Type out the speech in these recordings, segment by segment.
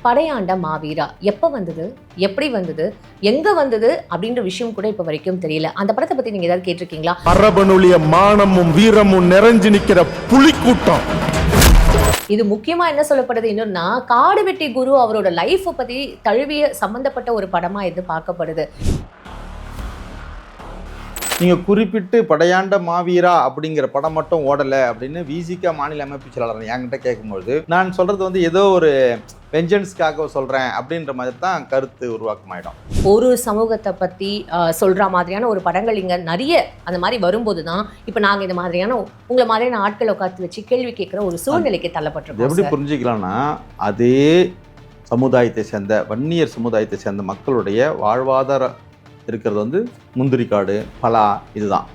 படையாண்ட மாவீரா எப்போ வந்தது, எப்படி வந்தது, எங்க வந்தது அப்படின்ற விஷயம் கூட இப்ப வரைக்கும் தெரியல. அந்த படத்தை பத்தி நீங்க ஏதாவது கேட்டிருக்கீங்களா? மரபனுடைய மானமும் வீரமும் நிறைஞ்சு நிக்கிற புலிக்கூட்டம். இது முக்கியமா என்ன சொல்லப்படுது இன்னொன்னா, காடு வெட்டி குரு அவரோட லைஃப் பத்தி தழுவிய சம்பந்தப்பட்ட ஒரு படமா இது பார்க்கப்படுது. நீங்கள் குறிப்பிட்டு படையாண்ட மாவீரா அப்படிங்கிற படம் மட்டும் ஓடலை அப்படின்னு விசிக மாநில அமைப்பு செயலாளர் என்கிட்ட கேட்கும்போது நான் சொல்கிறது வந்து ஏதோ ஒரு வெஞ்சன்ஸ்க்காக சொல்கிறேன் அப்படின்ற மாதிரி தான் கருத்து உருவாக்கமாயிடும். ஒரு சமூகத்தை பற்றி சொல்கிற மாதிரியான ஒரு படங்கள் இங்கே நிறைய அந்த மாதிரி வரும்போது தான் இப்போ நாங்கள் இந்த மாதிரியான உங்களை மாதிரியான ஆட்களை உட்காந்து வச்சு கேள்வி கேட்குற ஒரு சூழ்நிலைக்கு தள்ளப்பட்டிருக்கோம். எப்படி புரிஞ்சுக்கலாம்னா, அதே சமுதாயத்தை சேர்ந்த வன்னியர் சமுதாயத்தை சேர்ந்த மக்களுடைய வாழ்வாதாரம் இருக்கிறது வந்து முந்திரிக்காடு, பலா, இதுதான்.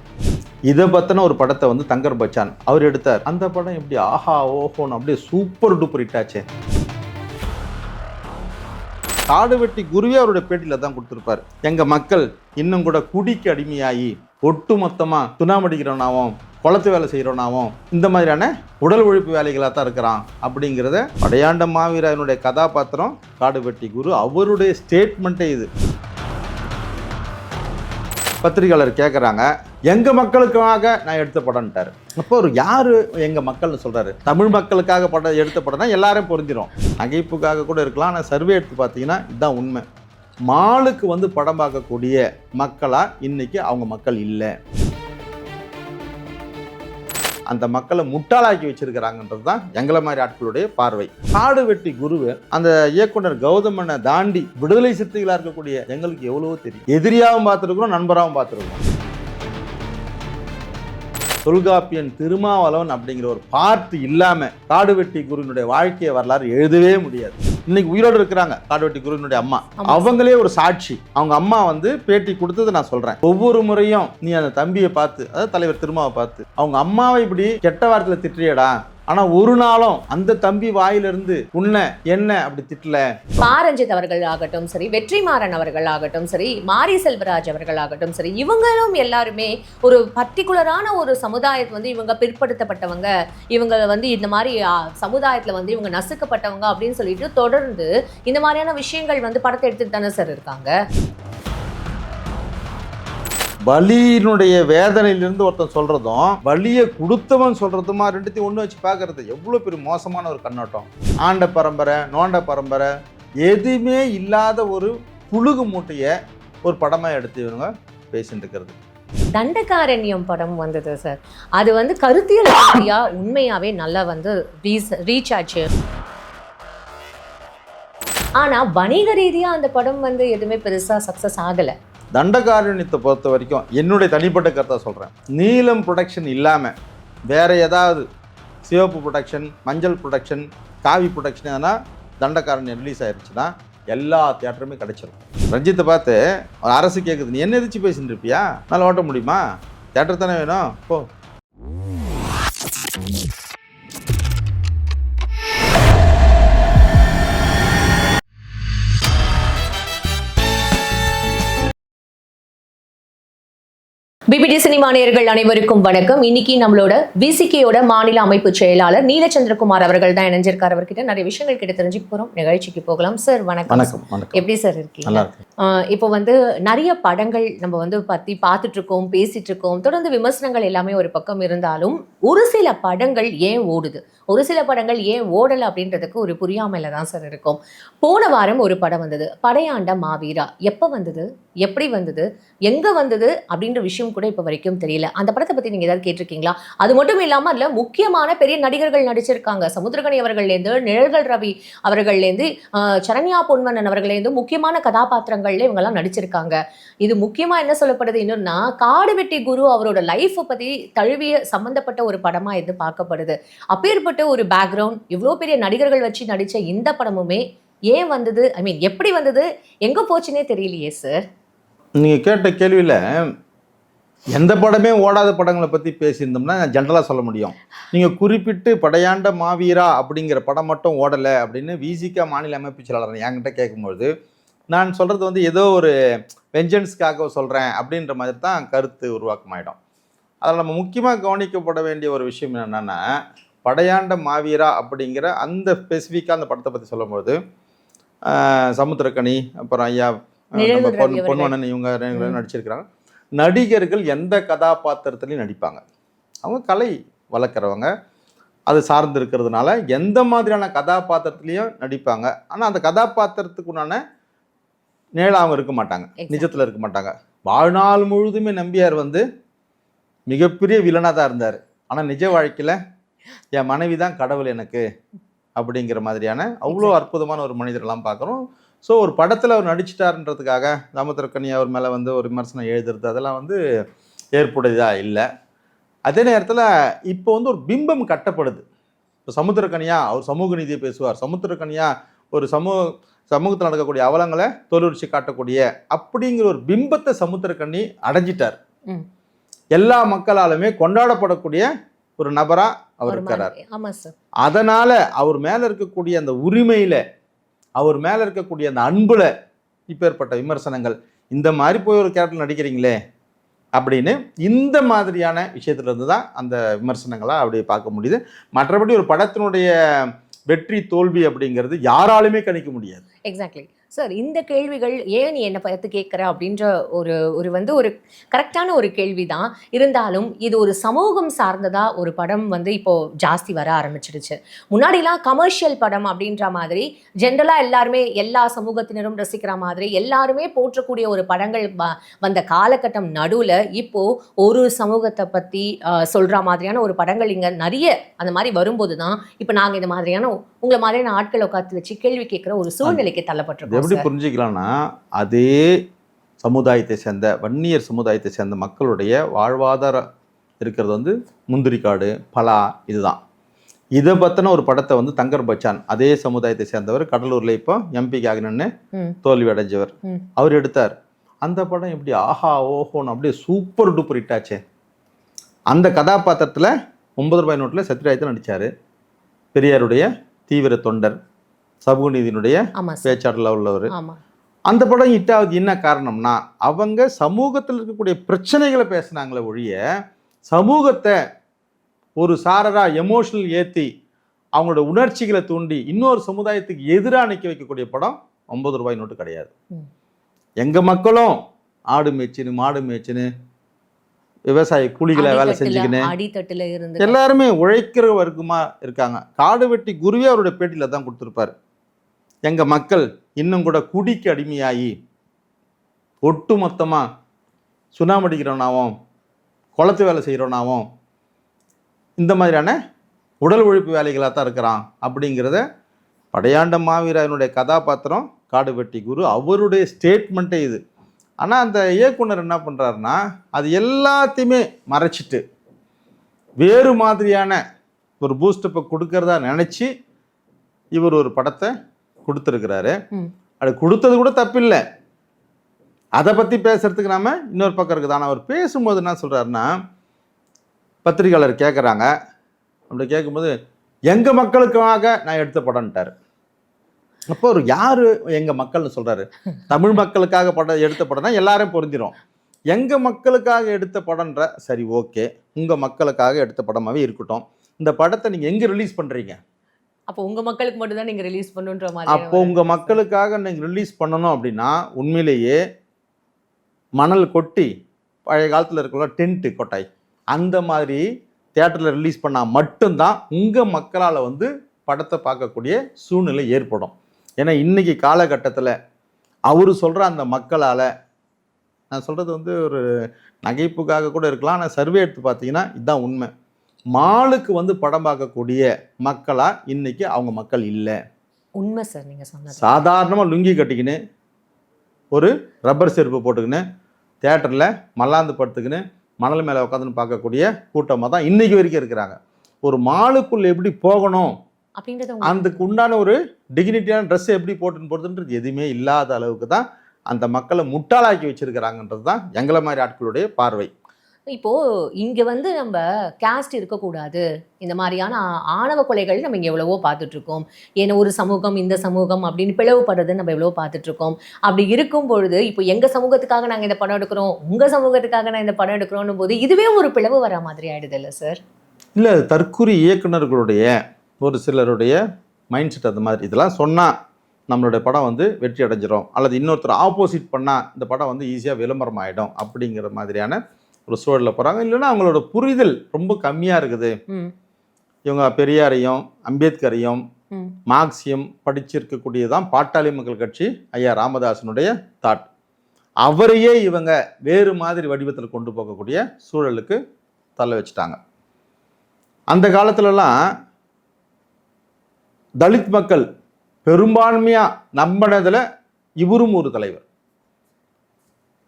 இதை பற்றின ஒரு படத்தை வந்து தங்கர் பச்சான் அவர் எடுத்தார். அந்த படம் எப்படி ஆஹா ஓஹோன்னு அப்படியே சூப்பர் டூப்பர் ஹிட்டாச்சே. காடு வெட்டி குருவே அவருடைய பேட்டியில் தான் கொடுத்துருப்பார். எங்கள் மக்கள் இன்னும் கூட குடிக்கு அடிமையாகி ஒட்டு மொத்தமாக துணாமடிக்கிறவனாவும் குளத்து வேலை செய்கிறவனாவும் இந்த மாதிரியான உடல் உழைப்பு வேலைகளாக தான் இருக்கிறான் அப்படிங்கிறத படையாண்ட மாவீரனுடைய கதாபாத்திரம் காடு வெட்டி குரு அவருடைய ஸ்டேட்மெண்ட்டே இது. பத்திரிகையாளர் கேட்குறாங்க, எங்கள் மக்களுக்காக நான் எடுத்த படம்ட்டார். அப்போ ஒரு யார் எங்கள் மக்கள்னு சொல்கிறாரு? தமிழ் மக்களுக்காக படம் எடுத்த படம்னா எல்லாரும் புரிஞ்சிடும். நகைப்புக்காக கூட இருக்கலாம். ஆனால் சர்வே எடுத்து பார்த்தீங்கன்னா இதுதான் உண்மை. மாலுக்கு வந்து படம் பார்க்கக்கூடிய மக்களாக இன்றைக்கி அவங்க மக்கள் இல்லை. அந்த மக்களை முட்டாளாக்கி வச்சிருக்கிறாங்கன்றது தான் எங்களை மாதிரி ஆட்களுடைய பார்வை. காடு வெட்டி குருவு அந்த இயக்குனர் கௌதமனை தாண்டி விடுதலை சிறுத்தைகளாக இருக்கக்கூடிய எங்களுக்கு எவ்வளவோ தெரியும். எதிரியாகவும் பார்த்துருக்குறோம், நண்பராகவும் பார்த்துருக்கோம். தொல்காப்பியன் திருமாவளவன் அப்படிங்கிற ஒரு பார்ட் இல்லாமல் காடு வெட்டி குருவினுடைய வாழ்க்கையை வரலாறு எழுதவே முடியாது. இன்னைக்கு உயிரோடு இருக்கிறாங்க காடு வெட்டி குருவினுடைய அம்மா. அவங்களே ஒரு சாட்சி. அவங்க அம்மா வந்து பேட்டி கொடுத்தது நான் சொல்றேன். ஒவ்வொரு முறையும் நீ அந்த தம்பியை பார்த்து, அதாவது தலைவர் திருமாவை பார்த்து, அவங்க அம்மாவை இப்படி கெட்ட வார்த்தையில திட்டுறியடா, ஆனா ஒரு நாளும் அந்த தம்பி வாயிலிருந்து உன்னை என்ன அப்படி திட்டல. பாரஞ்சித் அவர்கள் ஆகட்டும் சரி, வெற்றிமாறன் அவர்கள் ஆகட்டும் சரி, மாரி செல்வராஜ் அவர்கள் ஆகட்டும் சரி, இவங்களும் எல்லாருமே ஒரு பர்டிகுலரான ஒரு சமுதாயத்தை வந்து இவங்க பிற்படுத்தப்பட்டவங்க, இவங்க வந்து இந்த மாதிரி சமுதாயத்துல வந்து இவங்க நசுக்கப்பட்டவங்க அப்படின்னு சொல்லிட்டு தொடர்ந்து இந்த மாதிரியான விஷயங்கள் வந்து படத்தை எடுத்துட்டு தானே சார் இருக்காங்க. வலியினுடைய வேதனையிலிருந்து ஒருத்தன் சொல்றதும் வலியை கொடுத்தவன் சொல்றதுமா ரெண்டுத்தையும் ஒன்று வச்சு பார்க்கறது எவ்வளோ பெரிய மோசமான ஒரு கண்ணோட்டம். ஆண்ட பரம்பரை, நோண்ட பரம்பரை எதுவுமே இல்லாத ஒரு புழுகு மூட்டையை ஒரு படமாக எடுத்து இவங்க பேசிட்டு இருக்கிறது. தண்டகாரண்யம் படம் வந்தது சார். அது வந்து கருத்தியல் ரீதியா உண்மையாவே நல்லா வந்து ரீச் ஆச்சு. ஆனா வணிக ரீதியா அந்த படம் வந்து எதுவுமே பெருசா சக்சஸ் ஆகலை. தண்டகாரண்யத்தை பொறுத்த வரைக்கும் என்னுடைய தனிப்பட்ட கருத்தை சொல்கிறேன். நீலம் ப்ரொடக்ஷன் இல்லாமல் வேறு ஏதாவது சிவப்பு ப்ரொடக்ஷன், மஞ்சள் ப்ரொடக்ஷன், காவி ப்ரொடக்ஷன் எதனா தண்டகாரண்யம் ரிலீஸ் ஆயிடுச்சுன்னா எல்லா தியேட்டருமே கிடச்சிடும். ரஞ்சித்தை பார்த்து அரசு கேட்குது, நீ என்ன எதிர்த்து பேசிட்டு இருப்பியா, நல்லா ஓட்ட முடியுமா, தியேட்டர் தானே வேணும் போ. பிபிடி சினிமா நேயர்கள் அனைவருக்கும் வணக்கம். இன்னைக்கு நம்மளோட விசிகேயோட மாநில அமைப்பு செயலாளர் நீலச்சந்திரகுமார் அவர்கள் தான் இணைஞ்சிருக்கார். அவர்கிட்ட நிறைய விஷயங்கள் கிட்ட தெரிஞ்சுக்க போறோம். நிகழ்ச்சிக்கு போகலாம். சார் வணக்கம். எப்படி சார் இருக்கீங்க? இப்போ வந்து நிறைய படங்கள் நம்ம வந்து பத்தி பார்த்துட்டு இருக்கோம், பேசிட்டு இருக்கோம். தொடர்ந்து விமர்சனங்கள் எல்லாமே ஒரு பக்கம் இருந்தாலும் ஒரு சில படங்கள் ஏன் ஓடுது, ஒரு சில படங்கள் ஏன் ஓடலை அப்படின்றதுக்கு ஒரு புரியாமையில தான் சார் இருக்கும். போன வாரம் ஒரு படம் வந்தது, படையாண்ட மாவீரா. எப்போ வந்தது, எப்படி வந்தது, எங்க வந்தது அப்படின்ற விஷயம் கூட இப்ப வரைக்கும் தெரியல. அந்த படத்தை பத்தி நீங்க ஏதாவது கேட்டிருக்கீங்களா? அது மட்டும் இல்லாம அதுல முக்கியமான பெரிய நடிகர்கள் நடிச்சிருக்காங்க. சமுத்திரகனி அவர்கள்லேருந்து, நிழல்கள் ரவி அவர்கள்லேருந்து, சரண்யா பொன்வண்ணன் அவர்கள்லேருந்து முக்கியமான கதாபாத்திரங்கள்ல இவங்க எல்லாம் நடிச்சிருக்காங்க. இது முக்கியமா என்ன சொல்லப்படுது இன்னொன்னா, காடு வெட்டி குரு அவரோட லைஃப் பத்தி தழுவிய சம்பந்தப்பட்ட ஒரு படமா இது பார்க்கப்படுது. அப்பேற்பட்ட ஒரு பேக்ரவுண்ட், இவ்வளோ பெரிய நடிகர்கள் வச்சு நடிச்ச இந்த படமுமே ஏன் வந்தது, ஐ மீன் எப்படி வந்தது, எங்க போச்சுன்னே தெரியலையே சார். நீங்கள் கேட்ட கேள்வியில் எந்த படமே ஓடாத படங்களை பற்றி பேசியிருந்தோம்னா ஜென்ரலாக சொல்ல முடியும். நீங்கள் குறிப்பிட்டு படையாண்ட மாவீரா அப்படிங்கிற படம் மட்டும் ஓடலை அப்படின்னு விசிக மாநில அமைப்பு செயலாளர் என்கிட்ட கேட்கும்பொழுது நான் சொல்கிறது வந்து ஏதோ ஒரு வெஞ்சன்ஸ்க்காக சொல்கிறேன் அப்படின்ற மாதிரி தான் கருத்து உருவாக்கமாயிடும். அதில் நம்ம முக்கியமாக கவனிக்கப்பட வேண்டிய ஒரு விஷயம் என்னென்னா, படையாண்ட மாவீரா அப்படிங்கிற அந்த ஸ்பெசிஃபிக்காக அந்த படத்தை பற்றி சொல்லும்போது சமுத்திரக்கனி, அப்புறம் ஐயா நிழல் நம்ம ரவி அவர்கள். பொன்வண்ணன் இவங்க நடிச்சிருக்கிறாங்க. நடிகர்கள் எந்த கதாபாத்திரத்துலையும் நடிப்பாங்க. அவங்க கலை வளர்க்குறவங்க, அது சார்ந்து இருக்கிறதுனால எந்த மாதிரியான கதாபாத்திரத்துலையும் நடிப்பாங்க. ஆனால் அந்த கதாபாத்திரத்துக்குண்டான நேரம் அவங்க இருக்க மாட்டாங்க, நிஜத்தில் இருக்க மாட்டாங்க. வாழ்நாள் முழுதுமே நம்பியார் வந்து மிகப்பெரிய வில்லனாக தான் இருந்தார். ஆனால் நிஜ வாழ்க்கையில் என் மனைவி தான் கடவுள் எனக்கு அப்படிங்கிற மாதிரியான அவ்வளோ அற்புதமான ஒரு மனிதரெல்லாம் பார்க்குறோம். ஸோ ஒரு படத்தில் அவர் நடிச்சிட்டாருன்றதுக்காக சமுத்திரக்கனி அவர் மேலே வந்து ஒரு விமர்சனம் எழுதுறது அதெல்லாம் வந்து ஏற்புடையதாக இல்லை. அதே நேரத்தில் இப்போ வந்து ஒரு பிம்பம் கட்டப்படுது. இப்போ சமுத்திரக்கனியா அவர் சமூக நீதியை பேசுவார், சமுத்திரக்கனியா ஒரு சமூகத்தில் நடக்கக்கூடிய அவலங்களை தோலுரிச்சு காட்டக்கூடிய அப்படிங்கிற ஒரு பிம்பத்தை சமுத்திரக்கனி அடைஞ்சிட்டார். எல்லா மக்களாலுமே கொண்டாடப்படக்கூடிய ஒரு நபரா அவர் இருக்கிறார். அதனால அவர் மேல இருக்கக்கூடிய அந்த உரிமையில, அவர் மேல இருக்கக்கூடிய அந்த அன்புல இப்ப ஏற்பட்ட விமர்சனங்கள், இந்த மாதிரி போய் ஒரு கேரக்டர் நடிக்கிறீங்களே அப்படின்னு இந்த மாதிரியான விஷயத்துல இருந்து தான் அந்த விமர்சனங்களா அப்படி பார்க்க முடியுது. மற்றபடி ஒரு படத்தினுடைய வெற்றி தோல்வி அப்படிங்கிறது யாராலுமே கணிக்க முடியாது. Exactly sir. இந்த கேள்விகள் ஏன் நீ என்னை பார்த்து கேட்குற அப்படின்ற ஒரு கரெக்டான ஒரு கேள்வி தான். இருந்தாலும் இது ஒரு சமூகம் சார்ந்ததா ஒரு படம் வந்து இப்போ ஜாஸ்தி வர ஆரம்பிச்சிடுச்சு. முன்னாடிலாம் கமர்ஷியல் படம் அப்படின்ற மாதிரி ஜென்ரலாக எல்லாருமே எல்லா சமூகத்தினரும் ரசிக்கிற மாதிரி எல்லாருமே போற்றக்கூடிய ஒரு படங்கள் வந்த காலகட்டம் நடுவில் இப்போ ஒரு சமூகத்தை பற்றி சொல்கிற மாதிரியான ஒரு படங்கள் இங்கே நிறைய அந்த மாதிரி வரும்போது தான் இப்போ நாங்கள் இந்த மாதிரியான உங்களை மாதிரியான ஆட்களை உட்காந்து வச்சு கேள்வி கேட்குற ஒரு சூழ்நிலைக்கு தள்ளப்பட்டிருக்கோம். எப்படி புரிஞ்சுக்கலாம்னா, அதே சமுதாயத்தை சேர்ந்த வன்னியர் சமுதாயத்தை சேர்ந்த மக்களுடைய வாழ்வாதாரம் இருக்கிறது வந்து முந்திரிக்காடு, பலா, இதுதான். இதை பற்றின ஒரு படத்தை வந்து தங்கர் பச்சான் அதே சமுதாயத்தை சேர்ந்தவர் கடலூரில் இப்போ எம்பிக்கு ஆகினன்னு தோல்வி அடைஞ்சவர் அவர் எடுத்தார். அந்த படம் எப்படி ஆஹா ஓஹோன்னு அப்படியே சூப்பர் டூப்பர் ஹிட்டாச்சே. அந்த கதாபாத்திரத்தில் 9 ரூபாய் நோட்டில் சத்யராஜ் நடித்தார். பெரியாருடைய தீவிர தொண்டர், சமூக நீதியினுடைய பேச்சாளர்ல உள்ளவர். அந்த படம் ஹிட் ஆகுது என்ன காரணம்னா, அவங்க சமூகத்தில் இருக்கக்கூடிய பிரச்சனைகளை பேசினாங்களே ஒழிய சமூகத்தை ஒரு சாரரா எமோஷனல் ஏற்றி அவங்களோட உணர்ச்சிகளை தூண்டி இன்னொரு சமுதாயத்துக்கு எதிராக நிற்க வைக்கக்கூடிய படம் 9 ரூபாய் நோட்டு கிடையாது. எங்க மக்களும் ஆடு மேய்ச்சின்னு மாடு மேய்ச்சின்னு விவசாய கூலிகளை வேலை செஞ்சுக்கின்னு எல்லாருமே உழைக்கிற வர்க்கமா இருக்காங்க. காடு வெட்டி குருவே அவருடைய பேட்டியில தான் கொடுத்துருப்பாரு. எங்க மக்கள் இன்னும் கூட குடிக்கு அடிமையாகி ஒட்டு மொத்தமா சுனாமி அடிக்கிறவனாவும் குளத்து வேலை செய்கிறவனாவும் இந்த மாதிரியான உடல் உழைப்பு வேலைகளாக தான் இருக்கிறான் அப்படிங்கிறத படையாண்ட மாவீரனுடைய கதாபாத்திரம் காடு வெட்டி குரு அவருடைய ஸ்டேட்மெண்ட்டே இது. ஆனால் அந்த இயக்குனர் என்ன பண்ணுறாருன்னா, அது எல்லாத்தையுமே மறைச்சிட்டு வேறு மாதிரியான ஒரு பூஸ்டப்பை கொடுக்கறதா நினச்சி இவர் ஒரு படத்தை கொடுத்துருக்கிறாரு. அது கொடுத்தது கூட தப்பில்லை, அதை பற்றி பேசுறதுக்கு நாம இன்னொரு பக்கம் இருக்குது. ஆனால் அவர் பேசும்போது என்ன சொல்கிறாருன்னா, பத்திரிகையாளர் கேட்குறாங்க, அப்படி கேட்கும்போது எங்கள் மக்களுக்காக நான் எடுத்த படம்ட்டார். அப்போ ஒரு யாரு எங்க மக்கள்னு சொல்றாரு? தமிழ் மக்களுக்காக படம் எடுத்த படம்னா எல்லாரும் புரிஞ்சிடும். எங்க மக்களுக்காக எடுத்த படம்ன்ற சரி ஓகே, உங்க மக்களுக்காக எடுத்த படமாவே இருக்கட்டும். இந்த படத்தை நீங்க எங்க ரிலீஸ் பண்றீங்க? அப்போ உங்க மக்களுக்கு மட்டும் தான் நீங்க ரிலீஸ் பண்ணுன்ற மாதிரி. அப்போ உங்க மக்களுக்காக நீங்க ரிலீஸ் பண்ணணும் அப்படின்னா உண்மையிலேயே மணல் கொட்டி பழைய காலத்துல இருக்கிற டென்ட் கொட்டாய் அந்த மாதிரி தியேட்டர்ல ரிலீஸ் பண்ணா மட்டும்தான் உங்க மக்களால் வந்து படத்தை பார்க்கக்கூடிய சூழ்நிலை ஏற்படும். ஏன்னா இன்னைக்கு காலகட்டத்தில் அவர் சொல்கிற அந்த மக்களால், நான் சொல்கிறது வந்து ஒரு நகைப்புக்காக கூட இருக்கலாம், ஆனால் சர்வே எடுத்து பார்த்தீங்கன்னா இதுதான் உண்மை. மாலுக்கு வந்து படம் பார்க்கக்கூடிய மக்களாக இன்னைக்கு அவங்க மக்கள் இல்லை. உண்மை சார் நீங்கள் சொன்னது. சாதாரணமாக லுங்கி கட்டிக்கின்னு ஒரு ரப்பர் செருப்பு போட்டுக்கின்னு தியேட்டரில் மல்லாந்து படுத்துக்கின்னு மணல் மேலே உட்காந்துன்னு பார்க்கக்கூடிய கூட்டமாக தான் இன்னைக்கு வரைக்கும் இருக்கிறாங்க. ஒரு மாலுக்குள்ளே எப்படி போகணும் அதுக்கு உண்டான ஒரு டிக்னிட்டியான ட்ரெஸ் எப்படி போட்டுன்றது எதுவுமே இல்லாத அளவுக்கு தான் அந்த மக்களை முட்டாளாக்கி வச்சிருக்கிறாங்கன்றது தான் எங்களை மாதிரி ஆட்களுடைய பார்வை. இப்போ இங்க வந்து நம்ம கேஸ்ட் இருக்கக்கூடாது, இந்த மாதிரியான ஆணவ கொலைகள் நம்ம இங்க எவ்வளவோ பார்த்துட்டு இருக்கோம். ஏன்னா ஒரு சமூகம் இந்த சமூகம் அப்படின்னு பிளவுபடுறது நம்ம எவ்வளவோ பார்த்துட்டு இருக்கோம். அப்படி இருக்கும் பொழுது இப்போ எங்க சமூகத்துக்காக நாங்கள் இந்த படம் எடுக்கிறோம், உங்க சமூகத்துக்காக நான் இந்த படம் எடுக்கிறோம் போது இதுவே ஒரு பிளவு வர மாதிரி ஆயிடுது இல்லை சார்? இல்லை, தற்கூரி இயக்குநர்களுடைய ஒரு சிலருடைய மைண்ட் செட் அந்த மாதிரி. இதெல்லாம் சொன்னால் நம்மளுடைய படம் வந்து வெற்றி அடைஞ்சிரும், அல்லது இன்னொருத்தர் ஆப்போசிட் பண்ணால் இந்த படம் வந்து ஈஸியாக விளம்பரம் ஆகிடும் அப்படிங்கிற மாதிரியான ஒரு சூழலில் போகிறாங்க. இல்லைன்னா அவங்களோட புரிதல் ரொம்ப கம்மியாக இருக்குது. இவங்க பெரியாரையும் அம்பேத்கரையும் மார்க்சியம் படிச்சிருக்கக்கூடியதான் பாட்டாளி மக்கள் கட்சி ஐயா ராமதாசனுடைய தாட். அவரையே இவங்க வேறு மாதிரி வடிவத்தில் கொண்டு போகக்கூடிய சூழலுக்கு தள்ள வச்சுட்டாங்க. அந்த காலத்துலலாம் தலித் மக்கள் பெரும்பான்மையாக நம்பினதில் இவரும் ஒரு தலைவர்.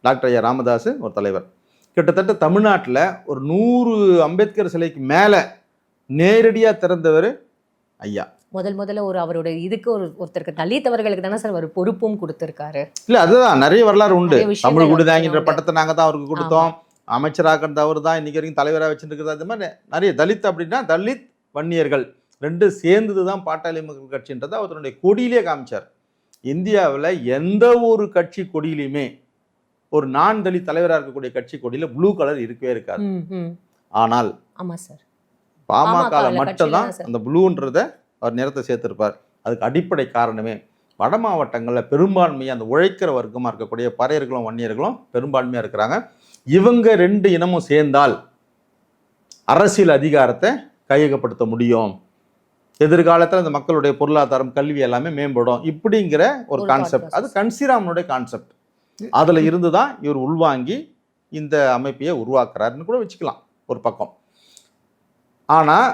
டாக்டர் ஐயா ராமதாஸ் ஒரு தலைவர். கிட்டத்தட்ட தமிழ்நாட்டில் ஒரு 100 அம்பேத்கர் சிலைக்கு மேலே நேரடியாக திறந்தவர் ஐயா. முதல்ல ஒரு அவருடைய இதுக்கு ஒருத்தருக்கு தலித் அவர்களுக்கு தானே சார் ஒரு பொறுப்பும் கொடுத்திருக்காரு. இல்லை, அதுதான் நிறைய வரலாறு உண்டு. தமிழ் குடிதாங்கிற பட்டத்தை நாங்கள் தான் அவருக்கு கொடுத்தோம், அமைச்சராக அவர் தான் இன்னைக்கு வரைக்கும் தலைவராக வச்சுருக்கிறது. அது மாதிரி நிறைய தலித் அப்படின்னா தலித் வன்னியர்கள் ரெண்டு சேர்ந்தது தான் பாட்டாளி மக்கள் கட்சின்றதை அவருடைய கொடியிலே காமிச்சார். இந்தியாவில் எந்த ஒரு கட்சி கொடியிலையுமே ஒரு நான் தலித் தலைவராக இருக்கக்கூடிய கட்சி கொடியில் ப்ளூ கலர் இருக்கவே இருக்காது. ஆனால் பாமக மட்டும்தான் அந்த ப்ளூன்றத அவர் நிறத்தை சேர்த்திருப்பார். அதுக்கு அடிப்படை காரணமே வட மாவட்டங்களில் பெரும்பான்மையாக அந்த உழைக்கிற வர்க்கமாக இருக்கக்கூடிய பறையர்களும் வன்னியர்களும் பெரும்பான்மையாக இருக்கிறாங்க. இவங்க 2 இனமும் சேர்ந்தால் அரசியல் அதிகாரத்தை கையகப்படுத்த முடியும், எதிர்காலத்தில் அந்த மக்களுடைய பொருளாதாரம் கல்வி எல்லாமே மேம்படும் இப்படிங்கிற ஒரு கான்செப்ட். அது கன்சிராமனுடைய கான்செப்ட். அதில் இருந்து தான் இவர் உள்வாங்கி இந்த அமைப்பையை உருவாக்குறாருன்னு கூட வச்சுக்கலாம் ஒரு பக்கம். ஆனால்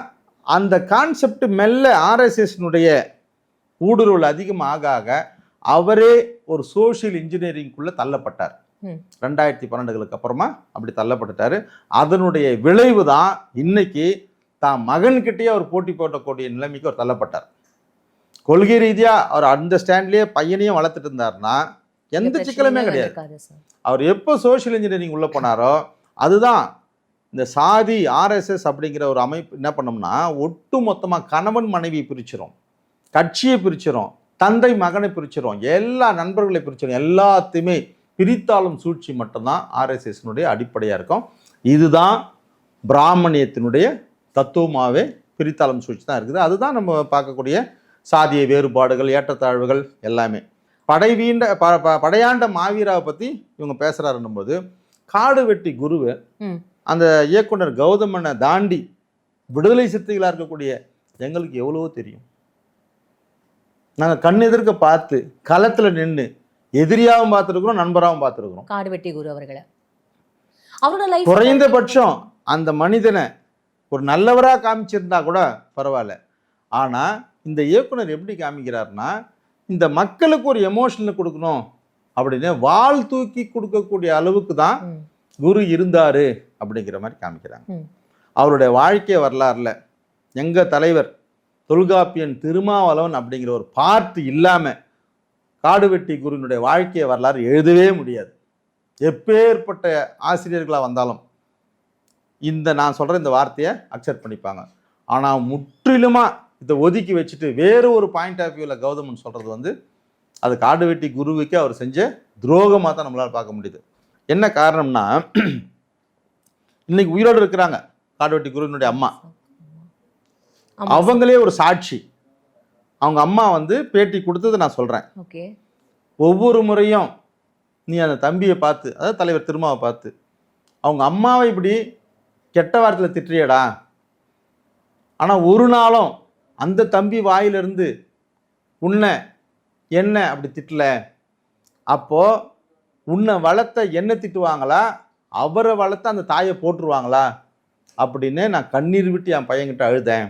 அந்த கான்செப்ட் மெல்ல ஆர்எஸ்எஸ்னுடைய ஊடுருவல் அதிகமாக ஆக அவரே ஒரு சோஷியல் இன்ஜினியரிங்குள்ளே தள்ளப்பட்டார். 2012களுக்கு அப்புறமா அப்படி தள்ளப்பட்டுட்டார். அதனுடைய விளைவு தான் இன்னைக்கு தான் மகன்கிட்டயே அவர் போட்டி போட்டக்கூடிய நிலைமைக்கு அவர் தள்ளப்பட்டார். கொள்கை ரீதியாக அவர் அந்த ஸ்டாண்ட்லேயே பையனையும் வளர்த்துட்டு இருந்தாருன்னா எந்த சிக்கலுமே கிடையாது. அவர் எப்போ சோஷியல் இன்ஜினியரிங் உள்ளே போனாரோ அதுதான் இந்த சாதி ஆர்எஸ்எஸ் அப்படிங்கிற ஒரு அமைப்பு என்ன பண்ணோம்னா ஒட்டு மொத்தமாக கணவன் மனைவி பிரிச்சிரும், கட்சியை பிரிச்சிரும், தந்தை மகனை பிரிச்சிரும், எல்லா நண்பர்களை பிரிச்சிரும், எல்லாத்தையுமே பிரித்தாலும் சூழ்ச்சி மட்டும்தான் ஆர்எஸ்எஸ்னுடைய அடிப்படையாக இருக்கும். இதுதான் பிராமணியத்தினுடைய தத்துவமாகவே பிரித்தாளும் சூழ்ச்சி தான் இருக்குது. அதுதான் நம்ம பார்க்கக்கூடிய சாதிய வேறுபாடுகள், ஏற்றத்தாழ்வுகள் எல்லாமே. படையாண்ட மாவீராவை பற்றி இவங்க பேசுகிறாருன்னும் போது காடு வெட்டி குருவை அந்த இயக்குனர் கௌதமனை தாண்டி விடுதலை சிறுத்தைகளாக இருக்கக்கூடிய எங்களுக்கு எவ்வளவோ தெரியும். நாங்கள் கண் எதிர்க்க பார்த்து களத்தில் நின்று எதிரியாகவும் பார்த்துருக்குறோம், நண்பராகவும் பார்த்துருக்குறோம். காடு வெட்டி குரு அவர்களை அவரோட குறைந்தபட்சம் அந்த மனிதனை ஒரு நல்லவராக காமிச்சிருந்தா கூட பரவாயில்ல. ஆனால் இந்த இயக்குனர் எப்படி காமிக்கிறாருன்னா இந்த மக்களுக்கு ஒரு எமோஷனல் கொடுக்கணும் அப்படின்னு வாள் தூக்கி கொடுக்கக்கூடிய அளவுக்கு தான் குரு இருந்தார் அப்படிங்கிற மாதிரி காமிக்கிறாங்க. அவருடைய வாழ்க்கை வரலாறுல எங்கள் தலைவர் தொல்காப்பியன் திருமாவளவன் அப்படிங்கிற ஒரு பார்ட் இல்லாமல் காடுவெட்டி குருவினுடைய வாழ்க்கை வரலாறு எழுதவே முடியாது. எப்பேற்பட்ட ஆசிரியர்களாக வந்தாலும் இந்த நான் சொல்கிற இந்த வார்த்தையை அக்செப்ட் பண்ணிப்பாங்க. ஆனால் முற்றிலுமாக இதை ஒதுக்கி வச்சுட்டு வேறு ஒரு பாயிண்ட் ஆஃப் வியூவில் கௌதமன் சொல்கிறது வந்து அது காடுவெட்டி குருவுக்கு அவர் செஞ்ச துரோகமாக தான் நம்மளால் பார்க்க முடியுது. என்ன காரணம்னா இன்னைக்கு உயிரோடு இருக்கிறாங்க காடுவெட்டி குருவினுடைய அம்மா. அவங்களே ஒரு சாட்சி. அவங்க அம்மா வந்து பேட்டி கொடுத்தது நான் சொல்கிறேன். ஒவ்வொரு முறையும் நீ அந்த தம்பியை பார்த்து, அதாவது தலைவர் திருமாவை பார்த்து, அவங்க அம்மாவை இப்படி கெட்ட வார்த்தையில் திட்டுறியடா, ஆனால் ஒரு நாளும் அந்த தம்பி வாயிலிருந்து உன்னை என்ன அப்படி திட்டல, அப்போது உன்னை வளர்த்த என்ன திட்டுவாங்களா, அவரை வளர்த்த அந்த தாயை போட்டுருவாங்களா அப்படின்னு நான் கண்ணீர் விட்டு என் பையன்கிட்ட அழுதேன்.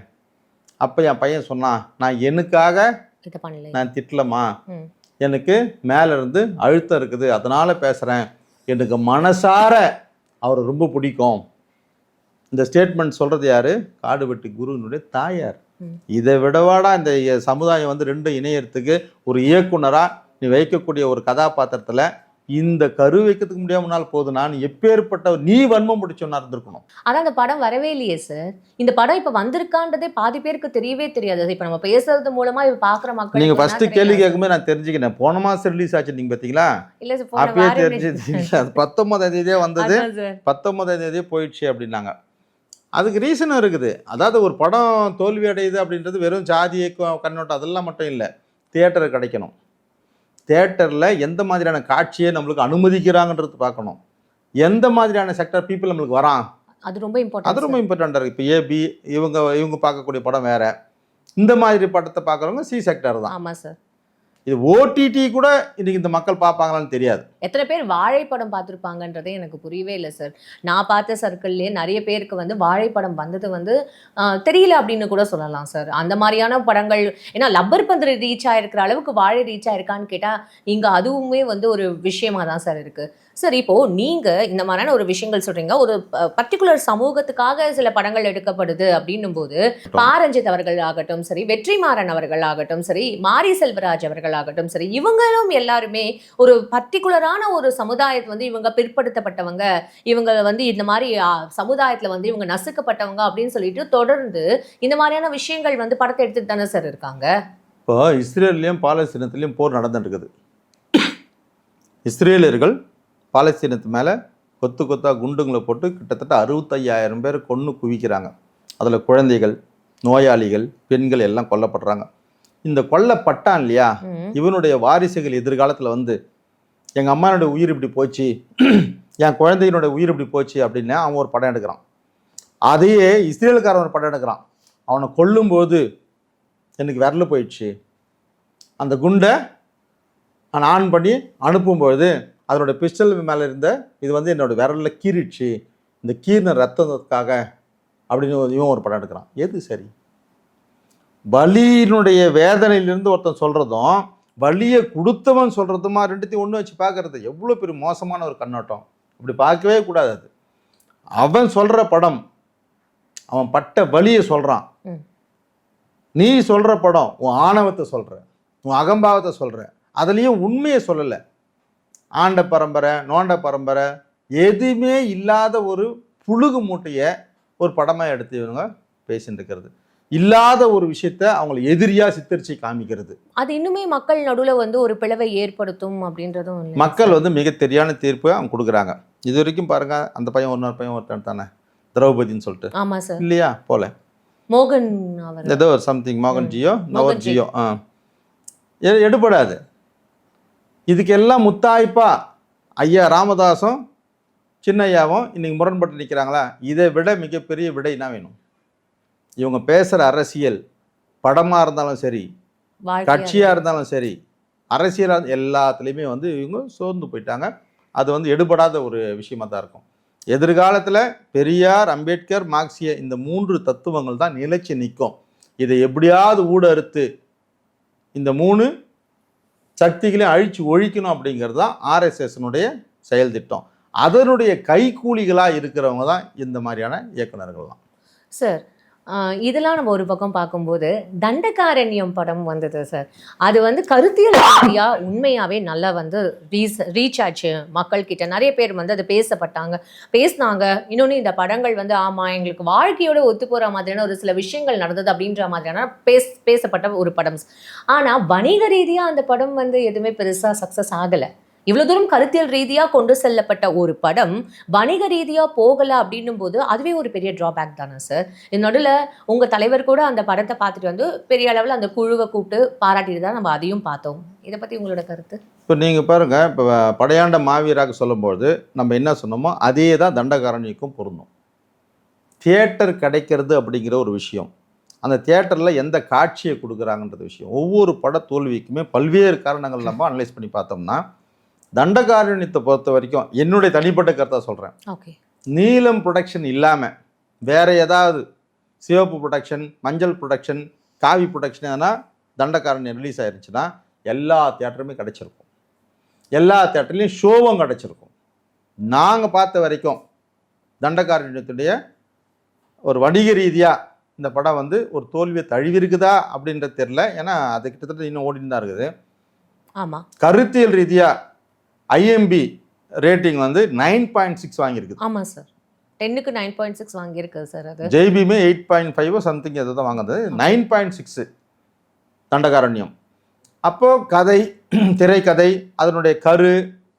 அப்போ என் பையன் சொன்னான், நான் எனக்காக நான் திட்டலம்மா, எனக்கு மேலேருந்து அழுத்தம் இருக்குது, அதனால் பேசுகிறேன், எனக்கு மனசார அவரை ரொம்ப பிடிக்கும். இந்த ஸ்டேட்மெண்ட் சொல்கிறது யார்? காடுவெட்டி குருவினுடைய தாயார். இதை விடவாடா இந்த சமுதாயம் வந்து 2 இணையறதுக்கு ஒரு இயக்குனராக நீ வைக்கக்கூடிய ஒரு கதாபாத்திரத்தில் இந்த கரு வைக்கிறதுக்கு முடியாமனால் போது நான் எப்பேற்பட்ட நீ வன்மம் முடிச்சோன்னா இருந்திருக்கணும். ஆனால் அந்த படம் வரவே இல்லையே சார். இந்த படம் இப்போ வந்திருக்கான்றதே பாதி பேருக்கு தெரியவே தெரியாது. இப்போ நம்ம பேசுறது மூலமா இப்போ பார்க்குற மக்கள் நீங்கள் ஃபஸ்ட்டு கேள்வி கேட்கும்போது நான் தெரிஞ்சுக்கினேன். போன மாதம் ரிலீஸ் ஆச்சு நீங்கள் பார்த்தீங்களா? இல்லை சார், அப்பயே தெரிஞ்சு 19ஆம் தேதியே வந்தது, 19ஆம் தேதியே போயிடுச்சு அப்படின்னாங்க. அதுக்கு ரீசனும் இருக்குது. அதாவது ஒரு படம் தோல்வி அடையுது அப்படின்றது வெறும் ஜாதியை கண்ணோட்டம் அதெல்லாம் மட்டும் இல்லை, தியேட்டர் கிடைக்கணும், தியேட்டரில் எந்த மாதிரியான காட்சியை நம்மளுக்கு அனுமதிக்கிறாங்கன்றது பார்க்கணும். எந்த மாதிரியான செக்டர் பீப்புள் நம்மளுக்கு வரான், அது ரொம்ப இம்பார்ட்டன்ட். அது ரொம்ப இம்பார்ட்டண்ட்டாக இருக்குது. இப்போ ஏபி இவங்க பார்க்கக்கூடிய படம் வேற, இந்த மாதிரி படத்தை பார்க்குறவங்க சி செக்டர் தான். ஆமா சார். இது ஓடிடி கூட இன்னைக்கு இந்த மக்கள் பார்ப்பாங்களான்னு தெரியாது. எத்தனை பேர் வாழைப்படம் பார்த்துருப்பாங்கன்றதே எனக்கு புரியவே இல்லை சார். நான் பார்த்த சர்க்கிள்லேயே நிறைய பேருக்கு வந்து வாழைப்படம் வந்தது வந்து தெரியல அப்படின்னு கூட சொல்லலாம் சார். அந்த மாதிரியான படங்கள், ஏன்னா லப்பர் பந்து ரீச் ஆயிருக்கிற அளவுக்கு வாழை ரீச் ஆயிருக்கான்னு கேட்டால் இங்கே அதுவுமே வந்து ஒரு விஷயமா தான் சார் இருக்கு. சார், இப்போ நீங்க இந்த மாதிரியான ஒரு விஷயங்கள் சொல்றீங்க, ஒரு பர்டிகுலர் சமூகத்துக்காக சில படங்கள் எடுக்கப்படுது அப்படின்னும் போது பாரஞ்சித் அவர்கள் ஆகட்டும் சரி, வெற்றிமாறன் அவர்கள் ஆகட்டும் சரி, மாரி செல்வராஜ் அவர்கள் ஆகட்டும் சரி, இவங்களும் எல்லாருமே ஒரு பர்டிகுலரான ஒரு சமுதாயத்தை வந்து இவங்க பிற்படுத்தப்பட்டவங்க, இவங்க வந்து இந்த மாதிரி சமுதாயத்துல வந்து இவங்க நசுக்கப்பட்டவங்க அப்படின்னு சொல்லிட்டு தொடர்ந்து இந்த மாதிரியான விஷயங்கள் வந்து படத்தை எடுத்துட்டு தானே சார் இருக்காங்க. இப்போ இஸ்ரேல்லையும் பாலஸ்தீனத்திலையும் போர் நடந்துட்டு இருக்குது. இஸ்ரேலியர்கள் பாலஸ்தீனத்து மேலே கொத்து கொத்தா குண்டுங்களை போட்டு கிட்டத்தட்ட 65,000 பேர் கொன்று குவிக்கிறாங்க. அதில் குழந்தைகள், நோயாளிகள், பெண்கள் எல்லாம் கொல்லப்படுறாங்க. இந்த கொல்லப்பட்டான் இல்லையா, இவனுடைய வாரிசுகள் எதிர்காலத்தில் வந்து எங்கள் அம்மானுடைய உயிர் இப்படி போச்சு, என் குழந்தையினுடைய உயிர் இப்படி போச்சு அப்படின்னு அவன் ஒரு படம் எடுக்கிறான். அதையே இஸ்ரேலுக்காரன் ஒரு படம் எடுக்கிறான். அவனை கொல்லும்போது எனக்கு விரல் போயிடுச்சு, அந்த குண்டை நான் ஆன் பண்ணி அனுப்பும்பொழுது அதனோட பிஸ்டல் மேலே இருந்த இது வந்து என்னோட விரலில் கீறிடுச்சு, இந்த கீறின ரத்தத்துக்காக அப்படின்னு இவன் ஒரு படம் எடுக்கிறான். எது சரி? வலியினுடைய வேதனையிலிருந்து ஒருத்தன் சொல்கிறதும் வலியை கொடுத்தவன் சொல்கிறதுமா ரெண்டுத்தையும் ஒன்று வச்சு பார்க்குறது எவ்வளோ பெரிய மோசமான ஒரு கண்ணோட்டம். அப்படி பார்க்கவே கூடாது. அது அவன் சொல்கிற படம், அவன் பட்ட வலியை சொல்கிறான். நீ சொல்கிற படம் உன் ஆணவத்தை சொல்கிற, உன் அகம்பாவத்தை சொல்கிற, அதுலேயும் உண்மையை சொல்லலை. ஆண்ட பரம்பரை, நோண்ட பரம்பரை எதுவுமே இல்லாத ஒரு புழுகு மூட்டையை ஒரு படமாக எடுத்து இவங்க பேசிட்டு இருக்கிறது. இல்லாத ஒரு விஷயத்த அவங்களை எதிரியாக சித்தரிச்சு காமிக்கிறது. அது இன்னுமே மக்கள் நடுவில் வந்து ஒரு பிளவை ஏற்படுத்தும் அப்படின்றதும் மக்கள் வந்து மிக தெரியான தீர்ப்பு அவங்க கொடுக்குறாங்க. இது வரைக்கும் பாருங்க, அந்த பையன் இன்னொரு பையன் ஒருத்தன் தானே திரௌபதின்னு சொல்லிட்டு. ஆமாம் சார். இல்லையா? போல மோகன் அவர் ஏதோ ஒரு சம்திங் மோகன் ஜியோ நவர் ஜியோ எடுபடாது. இதுக்கெல்லாம் முத்தாய்ப்பா ஐயா ராமதாசும் சின்னையாவும் இன்னைக்கு முரண்பட்டு நிற்கிறாங்களா? இதை விட மிகப்பெரிய விடை என்ன வேணும்? இவங்க பேசுகிற அரசியல் படமாக இருந்தாலும் சரி, கட்சியாக இருந்தாலும் சரி, அரசியலாக எல்லாத்துலேயுமே வந்து இவங்க சோர்ந்து போயிட்டாங்க. அது வந்து எடுபடாத ஒரு விஷயமா தான் இருக்கும். எதிர்காலத்தில் பெரியார், அம்பேத்கர், மார்க்சிய இந்த 3 தத்துவங்கள் தான் நிலைச்சு நிற்கும். இதை எப்படியாவது ஊடறுத்து இந்த 3 சக்திகளையும் அழிச்சு ஒழிக்கணும் அப்படிங்கிறது தான் ஆர்எஸ்எஸ்னுடைய செயல் திட்டம். அதனுடைய கைக்கூலிகளாக இருக்கிறவங்க தான் இந்த மாதிரியான இயக்குநர்கள்லாம். சார், இதெல்லாம் நம்ம ஒரு பக்கம் பார்க்கும்போது தண்டகாரண்யம் படம் வந்தது சார். அது வந்து கருத்தியல் ரீதியாக உண்மையாகவே நல்லா வந்து ரீச் ஆச்சு மக்கள்கிட்ட. நிறைய பேர் வந்து அது பேசினாங்க. இன்னொன்று இந்த படங்கள் வந்து ஆமாம் எங்களுக்கு வாழ்க்கையோட ஒத்து போகிற மாதிரியான ஒரு சில விஷயங்கள் நடந்தது அப்படின்ற மாதிரியான பேசப்பட்ட ஒரு படம். ஆனால் வணிக ரீதியாக அந்த படம் வந்து எதுவுமே பெருசாக சக்ஸஸ் ஆகலை. இவ்வளோ தூரம் கருத்தியல் ரீதியாக கொண்டு செல்லப்பட்ட ஒரு படம் வணிக ரீதியாக போகலை அப்படின்னும் போது அதுவே ஒரு பெரிய ட்ராபேக் தானே சார்? இந்த நடுவில் உங்கள் தலைவர் கூட அந்த படத்தை பார்த்துட்டு வந்து பெரிய அளவில் அந்த குழுவை கூப்பிட்டு பாராட்டிட்டு தான் நம்ம அதையும் பார்த்தோம். இதை பற்றி உங்களோட கருத்து? இப்போ நீங்கள் பாருங்கள், இப்போ படையாண்ட மாவீராக சொல்லும்போது நம்ம என்ன சொன்னோமோ அதே தான் தண்டகாரண்யக்கும் பொருந்தும். தியேட்டர் கிடைக்கிறது அப்படிங்கிற ஒரு விஷயம், அந்த தியேட்டரில் எந்த காட்சியை கொடுக்குறாங்கன்றது விஷயம், ஒவ்வொரு பட தோல்விக்குமே பல்வேறு காரணங்கள் நம்ம அனலைஸ் பண்ணி பார்த்தோம்னா, தண்டகாரண்யத்தை பொறுத்த வரைக்கும் என்னுடைய தனிப்பட்ட கருத்தாக சொல்கிறேன். ஓகே, நீலம் ப்ரொடக்ஷன் இல்லாமல் வேறு ஏதாவது சிவப்பு ப்ரொடக்ஷன், மஞ்சள் ப்ரொடக்ஷன், காவி ப்ரொடக்ஷன் எதனா தண்டகாரண்யம் ரிலீஸ் ஆயிருச்சுன்னா எல்லா தியேட்டருமே கிடச்சிருக்கும். எல்லா தியேட்டர்லேயும் ஷோவும் கிடச்சிருக்கும். நாங்கள் பார்த்த வரைக்கும் தண்டகாரண்யத்துடைய ஒரு வணிக ரீதியாக இந்த படம் வந்து ஒரு தோல்வியை தழுவிருக்குதா அப்படின்றது தெரில. ஏன்னா அது கிட்டத்தட்ட இன்னும் ஓடின்னு தான் இருக்குது. ஆமாம், கருத்தியல் ரீதியாக ஐஎம்பி ரேட்டிங் வந்து 9.6 வாங்கியிருக்குது. ஆமாம் சார், 10க்கு 9.6 வாங்கியிருக்கு சார். அது ஜெய்பியுமே 8.5 சம்திங் எதை தான் வாங்குது. 9.6 தண்டகாரண்யம். அப்போது கதை, திரைக்கதை, அதனுடைய கரு,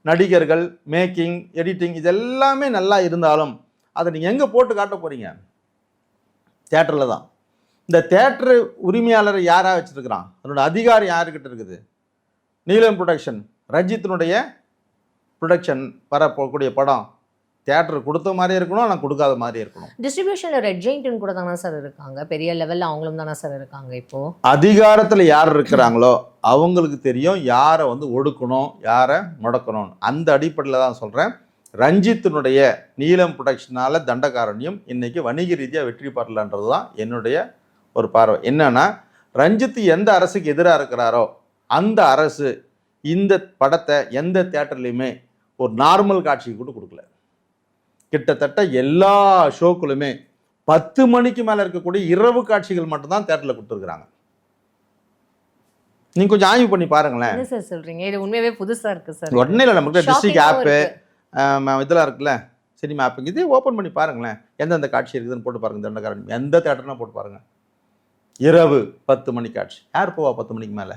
நடிகர்கள், மேக்கிங், எடிட்டிங் இது எல்லாமே நல்லா இருந்தாலும் அதை நீங்கள் எங்கே போட்டு காட்ட போகிறீங்க? தியேட்டரில் தான். இந்த தியேட்டரு உரிமையாளர் யாராக வச்சுருக்கிறான்? அதனோட அதிகாரம் யாருக்கிட்ட இருக்குது? நீலம் ப்ரொடக்ஷன் ரஞ்சித்தினுடைய ப்ரொடக்ஷன் வரப்போகக்கூடிய படம் தியேட்டர் கொடுத்த மாதிரி இருக்கணும், ஆனால் கொடுக்காத மாதிரி இருக்கணும். டிஸ்ட்ரிபியூஷன்ல ரெட் ஜெயின்ட் கூட தானே சார் இருக்காங்க, பெரிய லெவல்ல அவங்களும் தானே சார் இருக்காங்க. இப்போ அதிகாரத்தில் யார் இருக்கிறாங்களோ அவங்களுக்கு தெரியும் யாரை வந்து ஒடுக்கணும், யாரை முடக்கணும். அந்த அடிப்படையில் தான் சொல்கிறேன், ரஞ்சித்தினுடைய நீலம் ப்ரொடக்ஷனால தண்டகாரண்யம் இன்னைக்கு வணிக ரீதியாக வெற்றி பெறலன்றது தான் என்னுடைய ஒரு பார்வை. என்னன்னா, ரஞ்சித் எந்த அரசுக்கு எதிராக இருக்கிறாரோ அந்த அரசு இந்த படத்தை எந்த தியேட்டர்லையுமே ஒரு நார்மல் காட்சிக்கு கூட கொடுக்கல. கிட்டத்தட்ட எல்லா ஷோக்களுமே 10 மணிக்கு மேலே இருக்கக்கூடிய இரவு காட்சிகள் மட்டும்தான் தியேட்டரில் கொடுத்துருக்குறாங்க. நீங்கள் கொஞ்சம் ஆய்வு பண்ணி பாருங்களேன். என்ன சார் சொல்றீங்க? இது உண்மையாவே புதுசா இருக்கு சார். உடனே இல்லை, நமக்கு டிஸ்ட்ரிக்ட் ஆப்பு இதெல்லாம் இருக்குல்ல, சினிமா ஆப்புங்க, இது ஓப்பன் பண்ணி பாருங்களேன். எந்தெந்த காட்சி இருக்குதுன்னு போட்டு பாருங்க. தண்டகாரண்யம் எந்த தியேட்டர்னா போட்டு பாருங்கள். இரவு 10 மணி காட்சி யார் போவா 10 மணிக்கு மேலே?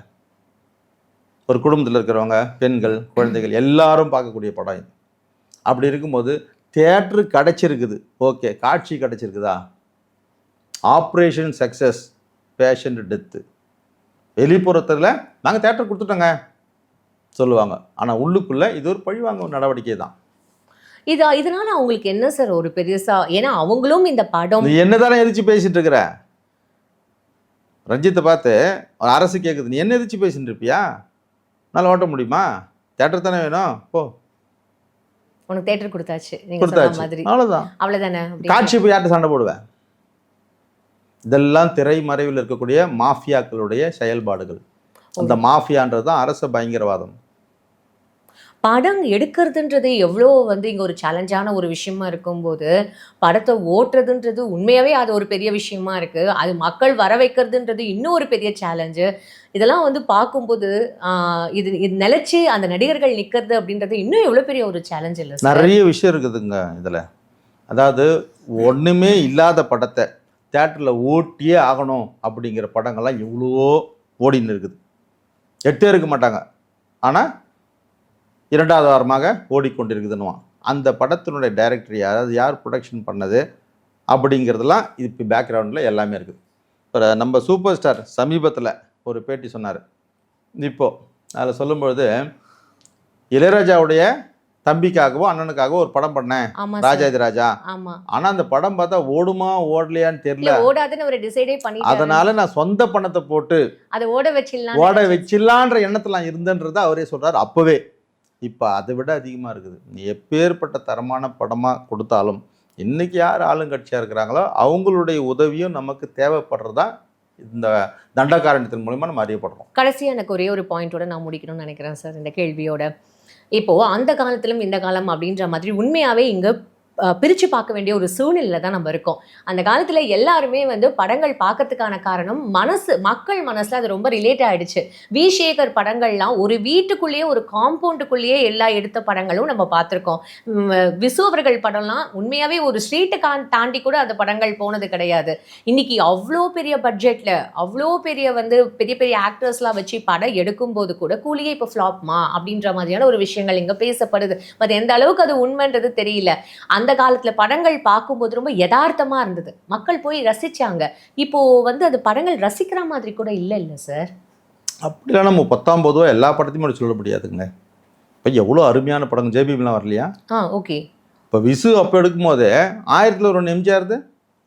ஒரு குடும்பத்தில் இருக்கிறவங்க, பெண்கள், குழந்தைகள் எல்லாரும் பார்க்கக்கூடிய படம் இது. அப்படி இருக்கும்போது தியேட்டரு கிடச்சிருக்குது, ஓகே, காட்சி கிடச்சிருக்குதா? Operation success, patient death. வெளிப்புறத்தில் நாங்கள் தியேட்டர் கொடுத்துட்டோங்க சொல்லுவாங்க, ஆனால் உள்ளுக்குள்ளே இது ஒரு பழிவாங்க நடவடிக்கை தான். இதனால அவங்களுக்கு என்ன சார் ஒரு பெருசா? ஏன்னா அவங்களும் இந்த படம் நீ என்னதானே எதிர்த்து பேசிட்டு இருக்கிற? ரஞ்சித்தை பார்த்து அரசு கேட்குது, நீ என்ன எதிர்த்து பேசிட்டு இருப்பியா? நல்லா ஓட்ட முடியுமா? தியேட்டர் தானே வேணும், போ. உனக்கு தியேட்டர் கொடுத்தாச்சு, நீங்க சொன்ன மாதிரி அவ்வளவுதான், அவ்வளவுதானே. காட்சி போய் யார்கிட்ட சண்டை போடுவேன்? இதெல்லாம் திரைமறைவில் இருக்கக்கூடிய மாஃபியாக்களுடைய செயல்பாடுகள். அந்த மாஃபியான்றது தான் அரச பயங்கரவாதம். படம் எடுக்கிறதுன்றது எவ்வளோ வந்து இங்கே ஒரு சேலஞ்சான ஒரு விஷயமா இருக்கும்போது படத்தை ஓட்டுறதுன்றது உண்மையாகவே அது ஒரு பெரிய விஷயமா இருக்குது. அது மக்கள் வர வைக்கிறதுன்றது இன்னும் ஒரு பெரிய சேலஞ்சு. இதெல்லாம் வந்து பார்க்கும்போது இது நிலைச்சு அந்த நடிகர்கள் நிற்கிறது அப்படின்றது இன்னும் எவ்வளோ பெரிய ஒரு சேலஞ்ச் இல்லை? நிறைய விஷயம் இருக்குதுங்க இதில். அதாவது ஒன்றுமே இல்லாத படத்தை தியேட்டரில் ஓட்டியே ஆகணும் அப்படிங்கிற படங்கள்லாம் எவ்வளவோ ஓடின்னு இருக்குது. 8 இருக்க மாட்டாங்க, ஆனால் 2வது வாரமாக ஓடிக்கொண்டிருக்குதுன்னுவான். அந்த படத்தினுடைய டைரக்டர் யார் ப்ரொடக்ஷன் பண்ணது அப்படிங்கிறதுலாம் இப்போ பேக்ரவுண்டில் எல்லாமே இருக்குது. இப்போ நம்ம சூப்பர் ஸ்டார் சமீபத்தில் ஒரு பேட்டி சொன்னார். இப்போது அதில் சொல்லும்பொழுது, இளையராஜாவுடைய தம்பிக்காகவோ அண்ணனுக்காகவோ ஒரு படம் பண்ணேன், ராஜாதி ராஜா. ஆனால் அந்த படம் பார்த்தா ஓடுமா ஓடலையான்னு தெரியல, ஓடாதுன்னு ஒரு டிசைடே பண்ணி, அதனால நான் சொந்த பணத்தை போட்டு அதை ஓட வச்சிடலான்ற எண்ணத்தில் இருந்தேன்றதை அவரே சொல்கிறார் அப்போவே. இப்போ அதை விட அதிகமாக இருக்குது. நீ எப்பேற்பட்ட தரமான படமாக கொடுத்தாலும் இன்றைக்கி யார் ஆளுங்கட்சியாக இருக்கிறாங்களோ அவங்களுடைய உதவியும் நமக்கு தேவைப்படுறதா இந்த தண்டகாரண்யத்தின் மூலமாக நம்ம அறியப்படுறோம். கடைசியாக எனக்கு ஒரே ஒரு பாயிண்டோட நான் முடிக்கணும்னு நினைக்கிறேன் சார் இந்த கேள்வியோட. இப்போது அந்த காலத்திலும் இந்த காலம் அப்படின்ற மாதிரி உண்மையாகவே இங்கே பிரித்து பார்க்க வேண்டிய ஒரு சூழ்நிலை தான் நம்ம இருக்கோம். அந்த காலத்தில் எல்லாருமே வந்து படங்கள் பார்க்கறதுக்கான காரணம் மக்கள் மனசில் அது ரொம்ப ரிலேட் ஆகிடுச்சு. வி சேகர் படங்கள்லாம் ஒரு வீட்டுக்குள்ளேயே ஒரு காம்பவுண்டுக்குள்ளேயே எல்லா எடுத்த படங்களும் நம்ம பார்த்துருக்கோம். விசு அவர்கள் படம்லாம் உண்மையாகவே ஒரு ஸ்ட்ரீட்டை தாண்டி கூட அந்த படங்கள் போனது கிடையாது. இன்னைக்கு அவ்வளோ பெரிய பட்ஜெட்டில் அவ்வளோ பெரிய வந்து பெரிய பெரிய ஆக்டர்ஸ்லாம் வச்சு படம் எடுக்கும்போது கூட கூலியே இப்போ ஃப்ளாப்மா அப்படின்ற மாதிரியான ஒரு விஷயங்கள் இங்கே பேசப்படுது. பட் எந்த அளவுக்கு அது உண்மைன்றது தெரியல. அந்த காலத்தில் படங்கள் பார்க்கும்போது ரொம்ப யதார்த்தமாக இருந்தது, மக்கள் போய் ரசித்தாங்க. இப்போது வந்து அது படங்கள் ரசிக்கிற மாதிரி கூட இல்லை சார். அப்படிலாம் நம்ம 19 எல்லா படத்தையும் சொல்ல முடியாதுங்க. இப்போ எவ்வளோ அருமையான படங்கள் ஜேபிபிலாம் வரலையா? ஓகே. இப்போ விசு அப்போ எடுக்கும்போது 1001 எம்ஜிஆர்,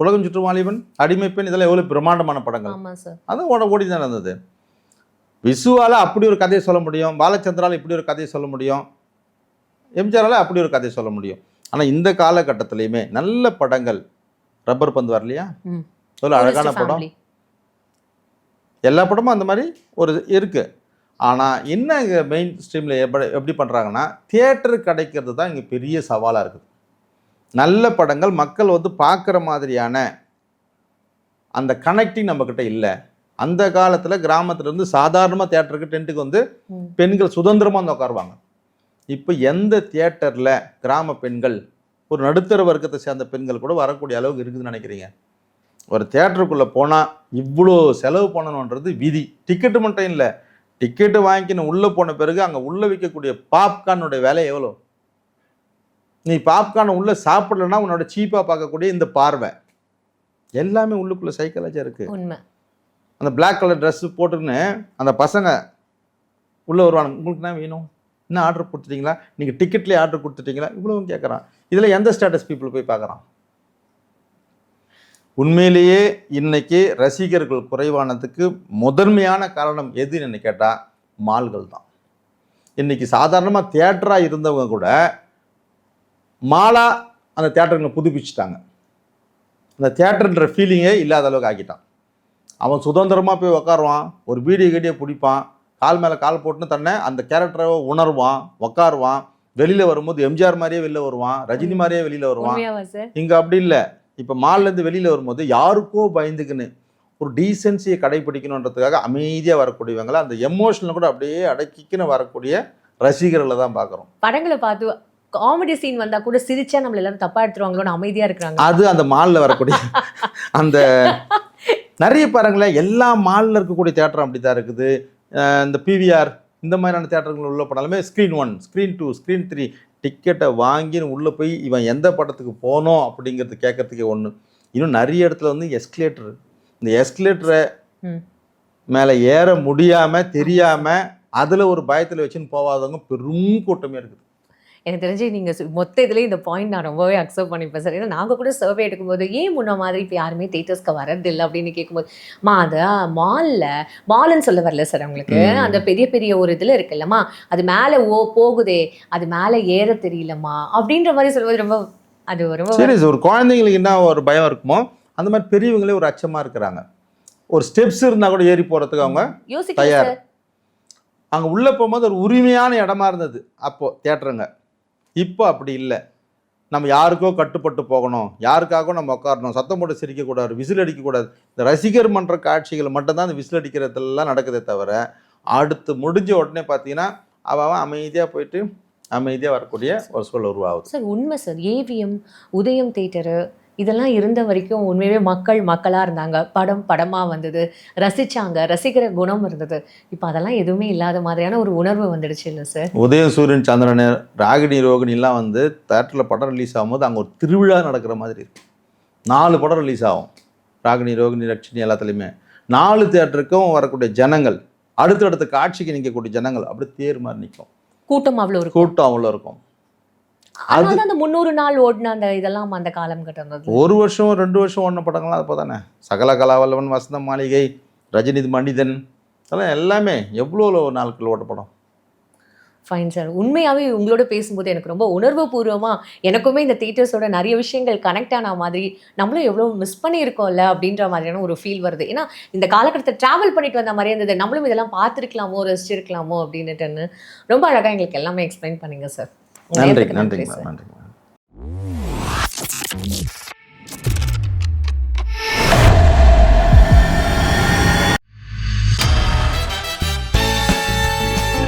உலகம் சுற்றும் வாலிபன், அடிமைப்பெண், இதெல்லாம் எவ்வளோ பிரம்மாண்டமான படங்கள். ஆமாம் சார். அதுவும் ஓடி தான் இருந்தது. விசுவால் அப்படி ஒரு கதையை சொல்ல முடியும், பாலச்சந்திரால் இப்படி ஒரு கதையை சொல்ல முடியும், எம்ஜிஆரால் அப்படி ஒரு கதையை சொல்ல முடியும். ஆனால் இந்த காலகட்டத்திலையுமே நல்ல படங்கள், ரப்பர் பந்து வரலையா, எவ்வளோ அழகான படம். எல்லா படமும் அந்த மாதிரி ஒரு இருக்குது. ஆனால் என்ன மெயின் ஸ்ட்ரீமில் எப்படி பண்ணுறாங்கன்னா, தியேட்டரு கிடைக்கிறது தான் இங்கே பெரிய சவாலாக இருக்குது. நல்ல படங்கள் மக்கள் வந்து பார்க்குற மாதிரியான அந்த கனெக்டிங் நம்மக்கிட்ட இல்லை. அந்த காலத்தில் கிராமத்துலேருந்து சாதாரணமாக தியேட்டருக்கு டென்ட்டுக்கு வந்து பெண்கள் சுதந்திரமாக வந்து உட்காருவாங்க. இப்போ எந்த தியேட்டரில் கிராம பெண்கள், ஒரு நடுத்தர வர்க்கத்தை சேர்ந்த பெண்கள் கூட வரக்கூடிய அளவுக்கு இருக்குதுன்னு நினைக்கிறீங்க? ஒரு தியேட்டருக்குள்ளே போனால் இவ்வளோ செலவு பண்ணணுன்றது விதி. டிக்கெட்டு மட்டும் இல்லை, டிக்கெட்டு வாங்கிக்கணும் உள்ளே போன பிறகு அங்கே உள்ளே விற்கக்கூடிய பாப்கார்னுடைய விலை எவ்வளோ? நீ பாப்கார்னை உள்ளே சாப்பிடலன்னா உன்னோட சீப்பாக பார்க்கக்கூடிய இந்த பார்வை எல்லாமே உள்ளுக்குள்ளே சைக்காலஜியாக இருக்குது. உண்மை. அந்த பிளாக் கலர் ட்ரெஸ்ஸு போட்டுன்னு அந்த பசங்க உள்ளே வருவாங்க, உங்களுக்கு என்ன வேணும், என்ன ஆர்டர் கொடுத்துட்டீங்களா, நீங்கள் டிக்கெட்லேயே ஆர்டர் கொடுத்துட்டீங்களா, இவ்வளவும் கேட்குறான். இதில் எந்த ஸ்டேட்டஸ் பீப்புள் போய் பார்க்குறான்? உண்மையிலேயே இன்னைக்கு ரசிகர்கள் குறைவானதுக்கு முதன்மையான காரணம் எதுன்னு கேட்டால் மால்கள் தான். இன்னைக்கு சாதாரணமாக தியேட்டராக இருந்தவங்க கூட மாலா அந்த தியேட்டருங்களை புதுப்பிச்சுட்டாங்க. அந்த தியேட்டர்ன்ற ஃபீலிங்கே இல்லாத அளவுக்கு ஆக்கிட்டான். அவன் சுதந்திரமாக போய் உக்காருவான், ஒரு வீடியோ பிடிப்பான், கால் மேலே கால் போட்டுன்னு தன்னை அந்த கேரக்டரை உணர்வான், உக்காருவான். வெளியில் வரும்போது எம்ஜிஆர் மாதிரியே வெளியில் வருவான், ரஜினி மாதிரியே வெளியில் வருவான். இங்கே அப்படி இல்லை. இப்போ மால்லேருந்து வெளியில் வரும்போது யாருக்கோ பயந்துக்குன்னு ஒரு டீசென்சியை கடைபிடிக்கணுன்றதுக்காக அமைதியாக வரக்கூடியவங்களை அந்த எமோஷனில் கூட அப்படியே அடக்கிக்குன்னு வரக்கூடிய ரசிகர்களை தான் பார்க்குறோம். படங்களை பார்த்து காமெடி சீன் வந்தா கூட சிரிச்சா நம்மள எல்லாரும் தப்பா எடுத்துருவாங்களோன்னு அமைதியா இருக்காங்க. அது அந்த மால்ல வரக்கூடிய அந்த நிறைய பாருங்களேன், எல்லா மால்ல இருக்கக்கூடிய தியேட்டர் அப்படித்தான் இருக்குது. இந்த பிவிஆர் இந்த மாதிரியான தியேட்டர்கள் உள்ள படாலுமே ஸ்க்ரீன் 1, ஸ்க்ரீன் 2, ஸ்க்ரீன் 3 டிக்கெட்டை வாங்கி உள்ளே போய் இவன் எந்த படத்துக்கு போனோம் அப்படிங்கிறது கேட்கறதுக்கே ஒன்று. இன்னும் நிறைய இடத்துல வந்து எஸ்கலேட்டர், இந்த எஸ்கலேட்டரை மேலே ஏற முடியாமல் தெரியாமல் அதில் ஒரு பயத்தில் வச்சுன்னு போகாதவங்க பெரும் கூட்டமே இருக்குது. எனக்கு தெரிஞ்சு நீங்கள் மொத்த இதுலேயே இந்த பாயிண்ட் நான் ரொம்பவே அக்செப்ட் பண்ணிப்பேன் சார். ஏன்னா நாங்கள் கூட சர்வே எடுக்கும்போது ஏன் முன்ன மாதிரி இப்போ யாருமே தேட்டர்ஸ்க்கு வரதில்லை அப்படின்னு கேட்கும்போது, அது மால்னு சொல்ல வரல சார் உங்களுக்கு, அந்த பெரிய பெரிய ஒரு இதில் இருக்குல்லம்மா, அது மேலே போகுதே, அது மேலே ஏற தெரியலம்மா அப்படின்ற மாதிரி சொல்லும்போது ரொம்ப அது ரொம்ப சரி. ஒரு குழந்தைங்களுக்கு என்ன ஒரு பயம் இருக்குமோ அந்த மாதிரி பெரியவங்களே ஒரு அச்சமாக இருக்கிறாங்க. ஒரு ஸ்டெப்ஸ் இருந்தால் கூட ஏறி போகிறதுக்கு அவங்க தயார். அங்கே உள்ளே போகும்போது ஒரு உரிமையான இடமா இருந்தது அப்போது தியேட்டருங்க. இப்போ அப்படி இல்லை. நம்ம யாருக்கோ கட்டுப்பட்டு போகணும், யாருக்காகவும் நம்ம உட்காரணும், சத்தம் போட்டு சிரிக்கக்கூடாது, விசில் அடிக்கக்கூடாது. இந்த ரசிகர் மன்ற காட்சிகள் மட்டும்தான் இந்த விசில் அடிக்கிறதெல்லாம் நடக்குதே தவிர, அடுத்து முடிஞ்ச உடனே பார்த்தீங்கன்னா அவன் அமைதியாக போயிட்டு அமைதியாக வரக்கூடிய ஒரு சூழல் உருவாகுது. சார் உண்மை சார். ஏவிஎம், உதயம் தியேட்டரு இதெல்லாம் இருந்த வரைக்கும் உண்மையாகவே மக்களாக இருந்தாங்க, படமாக வந்தது, ரசித்தாங்க, ரசிக்கிற குணம் இருந்தது. இப்போ அதெல்லாம் எதுவுமே இல்லாத மாதிரியான ஒரு உணர்வு வந்துடுச்சு இல்லை சார்? உதயம், சூரியன், சந்திரன், ராகினி, ரோகிணிலாம் வந்து தேட்டரில் படம் ரிலீஸ் ஆகும்போது அங்கே ஒரு திருவிழா நடக்கிற மாதிரி இருக்கும். 4 படம் ரிலீஸ் ஆகும், ராகினி, ரோகிணி, லட்சுமி எல்லாத்துலேயுமே. 4 தியேட்டருக்கும் வரக்கூடிய ஜனங்கள், அடுத்தடுத்த காட்சிக்கு நிற்கக்கூடிய ஜனங்கள் அப்படி தேர் மாதிரி நிற்கும். கூட்டம் அவ்வளோ இருக்கும். கூட்டம் அவ்வளோ இருக்கும். அது அந்த 300 நாள் ஓடின அந்த இதெல்லாம் அந்த காலம் கட்டது. 1 வருஷம் 2 வருஷம் ஓடின படங்கள்லாம் அப்போ தானே. சகல கலாவல்லவன், வசந்த மாளிகை, ரஜினி மனிதன், அதெல்லாம் எல்லாமே எவ்வளோ நாட்கள் ஓட்ட படம். Fine sir. உண்மையாகவே உங்களோட பேசும்போது எனக்கு ரொம்ப உணர்வு பூர்வமாக எனக்குமே இந்த தியேட்டர்ஸோட நிறைய விஷயங்கள் கனெக்ட் ஆன மாதிரி, நம்மளும் எவ்வளோ மிஸ் பண்ணியிருக்கோம்ல அப்படின்ற மாதிரியான ஒரு ஃபீல் வருது. ஏன்னா இந்த காலகட்டத்தை ட்ராவல் பண்ணிட்டு வந்த மாதிரியே இருந்தது, நம்மளும் இதெல்லாம் பார்த்துருக்கலாமோ, ரசிச்சிருக்கலாமோ அப்படின்னுட்டுன்னு ரொம்ப அழகாக எங்களுக்கு எல்லாமே எக்ஸ்பிளைன் பண்ணிங்க சார். நன்றி.